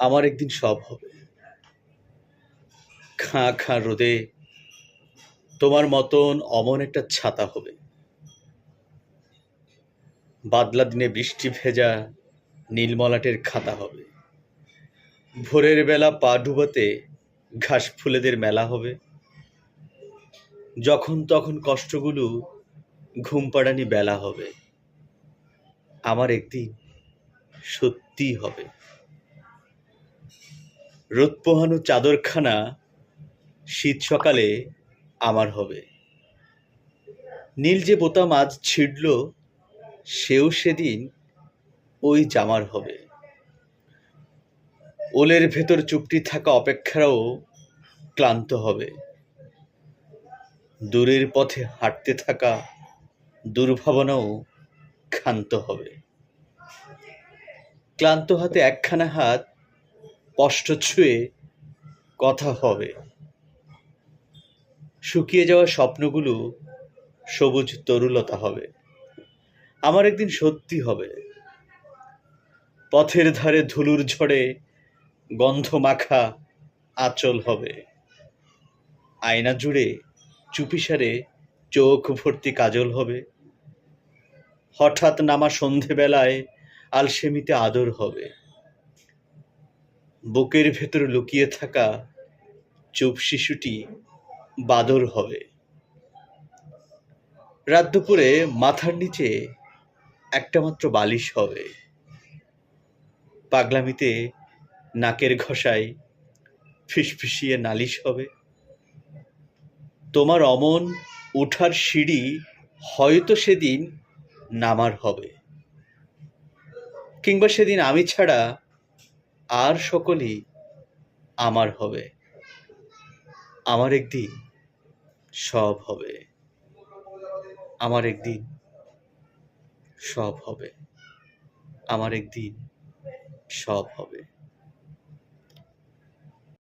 আমার একদিন সব হবে। খাঁ খাঁ রোদে তোমার মতন অমন একটা ছাতা হবে। বাদলা দিনে বৃষ্টি ভেজা নীলমলাটের খাতা হবে। ভোরের বেলা পা ডুবাতে ঘাস ফুলেদের মেলা হবে। যখন তখন কষ্টগুলো ঘুম পাড়ানি বেলা হবে। আমার একদিন সত্যিই হবে। রোদ পোহানো চাদরখানা শীত সকালে আমার হবে। নীল যে বোতাম আজ ছিঁড়ল সেও সেদিন ওই জামার হবে। ওলের ভেতর চুপটি থাকা অপেক্ষারাও ক্লান্ত হবে। দূরের পথে হাঁটতে থাকা দুর্ভাবনাও ক্ষান্ত হবে। ক্লান্ত হাতে একখানা হাত স্পষ্ট ছুঁয়ে কথা হবে। শুকিয়ে যাওয়া স্বপ্নগুলো সবুজ তরুলতা হবে। আমার একদিন সত্যি হবে। পথের ধারে ধুলুর ঝড়ে গন্ধ মাখা আঁচল হবে। আয়না জুড়ে চুপিসারে চোখ ভর্তি কাজল হবে। হঠাৎ নামা সন্ধেবেলায় আলসেমিতে আদর হবে। বুকের ভেতর লুকিয়ে থাকা চুপ শিশুটি বাদর হবে। রাত দুপুরে মাথার নিচে একটা মাত্র বালিশ হবে। পাগলামিতে নাকের ঘষায় ফিসফিসিয়ে নালিশ হবে। তোমার অমন উঠার সিঁড়ি হয়তো সেদিন নামার হবে। কিংবা সেদিন আমি ছাড়া আর সকলেই আমার হবে। আমার একদিন সব হবে। আমার একদিন সব হবে। আমার একদিন সব হবে।